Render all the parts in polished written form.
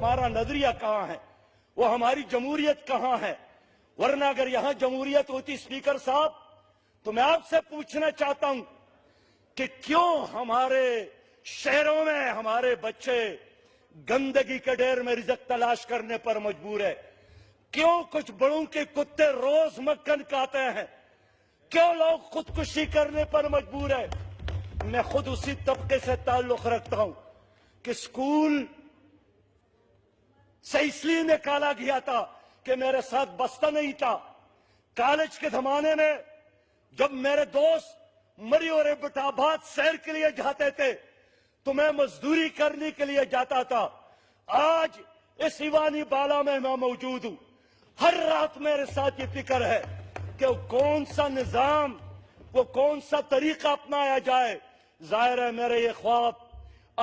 ہمارا نظریہ کہاں ہے، وہ ہماری جمہوریت کہاں ہے؟ ورنہ اگر یہاں جمہوریت ہوتی اسپیکر صاحب تو میں آپ سے پوچھنا چاہتا ہوں کہ کیوں ہمارے شہروں میں ہمارے بچے گندگی کے ڈھیر میں رزق تلاش کرنے پر مجبور ہے؟ کیوں کچھ بڑوں کے کتے روز مکھن کھاتے ہیں؟ کیوں لوگ خودکشی کرنے پر مجبور ہے؟ میں خود اسی طبقے سے تعلق رکھتا ہوں کہ اسکول سے اس لیے نکالا گیا تھا کہ میرے ساتھ بستہ نہیں تھا۔ کالج کے زمانے میں جب میرے دوست مری اور ابٹاباد سیر کے لیے جاتے تھے تو میں مزدوری کرنے کے لیے جاتا تھا۔ آج اس ایوانی بالا میں موجود ہوں، ہر رات میرے ساتھ یہ فکر ہے کہ وہ کون سا نظام، وہ کون سا طریقہ اپنایا جائے۔ ظاہر ہے میرے یہ خواب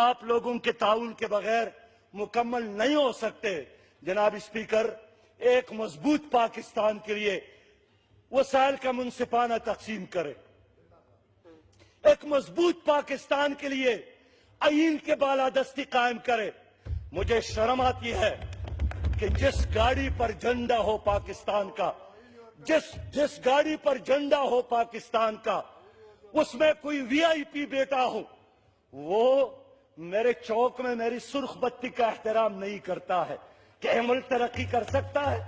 آپ لوگوں کے تعاون کے بغیر مکمل نہیں ہو سکتے۔ جناب اسپیکر، ایک مضبوط پاکستان کے لیے وسائل کا منصفانہ تقسیم کرے، ایک مضبوط پاکستان کے لیے آئین کے بالادستی قائم کرے۔ مجھے شرم آتی ہے کہ جس گاڑی پر جھنڈا ہو پاکستان کا، جس گاڑی پر جھنڈا ہو پاکستان کا، اس میں کوئی وی آئی پی بیٹا ہو، وہ میرے چوک میں میری سرخ بتی کا احترام نہیں کرتا ہے۔ کہ یہ ملک ترقی کر سکتا ہے؟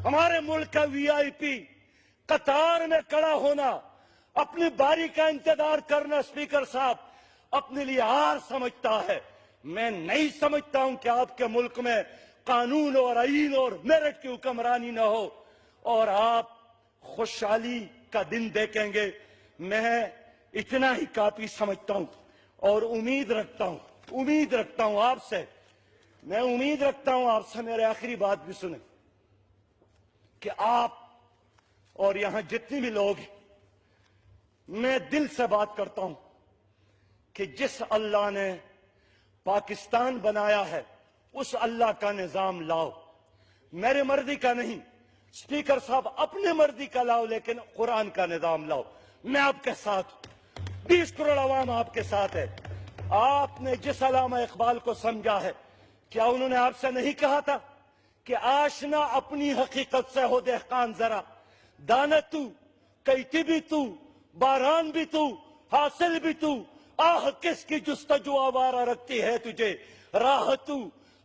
ہمارے ملک کا وی آئی پی قطار میں کھڑا ہونا، اپنی باری کا انتظار کرنا اسپیکر صاحب اپنے لیے ہار سمجھتا ہے۔ میں نہیں سمجھتا ہوں کہ آپ کے ملک میں قانون اور آئین اور میرٹ کی حکمرانی نہ ہو اور آپ خوشحالی کا دن دیکھیں گے۔ میں اتنا ہی کافی سمجھتا ہوں اور امید رکھتا ہوں آپ سے، میں امید رکھتا ہوں آپ سے، میرے آخری بات بھی سنیں کہ آپ اور یہاں جتنے بھی لوگ ہیں، میں دل سے بات کرتا ہوں کہ جس اللہ نے پاکستان بنایا ہے اس اللہ کا نظام لاؤ، میرے مرضی کا نہیں۔ اسپیکر صاحب اپنے مرضی کا لاؤ لیکن قرآن کا نظام لاؤ۔ میں آپ کے ساتھ ہوں، 20 کروڑ عوام آپ کے ساتھ ہے۔ آپ نے جس علامہ اقبال کو سمجھا ہے، کیا انہوں نے آپ سے نہیں کہا تھا کہ آشنا اپنی حقیقت سے ہو دہقان ذرا، دانہ تو، کیتی بھی تو، باران بھی تو، حاصل بھی تو، آہ کس کی جستجو آوارہ رکھتی ہے تجھے، راہ تو،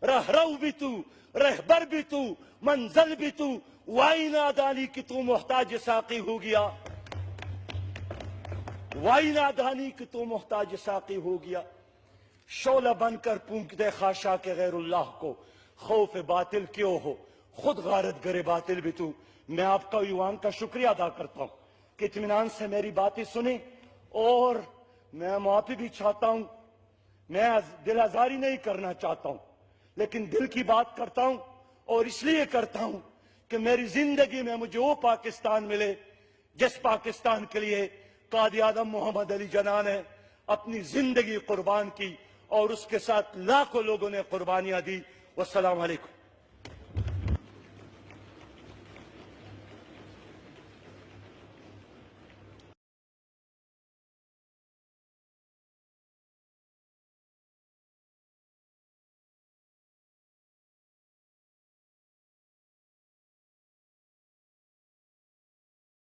رہرو بھی تو، رہبر بھی تو، منزل بھی تو، وائی نادانی کی تو محتاج ساقی ہو گیا، وائی نادانی کی تو محتاج ساقی ہو گیا۔ شعلہ بن کر پونک دے خاشاک غیر اللہ کو، خوف باطل کیوں ہو، خود غارت گرے باطل بھی تو۔ میں آپ کا ایوان کا شکریہ ادا کرتا ہوں کہ اطمینان سے میری باتیں سنیں، اور میں معافی بھی چاہتا ہوں، میں دل آزاری نہیں کرنا چاہتا ہوں لیکن دل کی بات کرتا ہوں، اور اس لیے کرتا ہوں کہ میری زندگی میں مجھے وہ پاکستان ملے جس پاکستان کے لیے قائد اعظم محمد علی جناح نے اپنی زندگی قربان کی اور اس کے ساتھ لاکھوں لوگوں نے قربانیاں دی۔ والسلام علیکم۔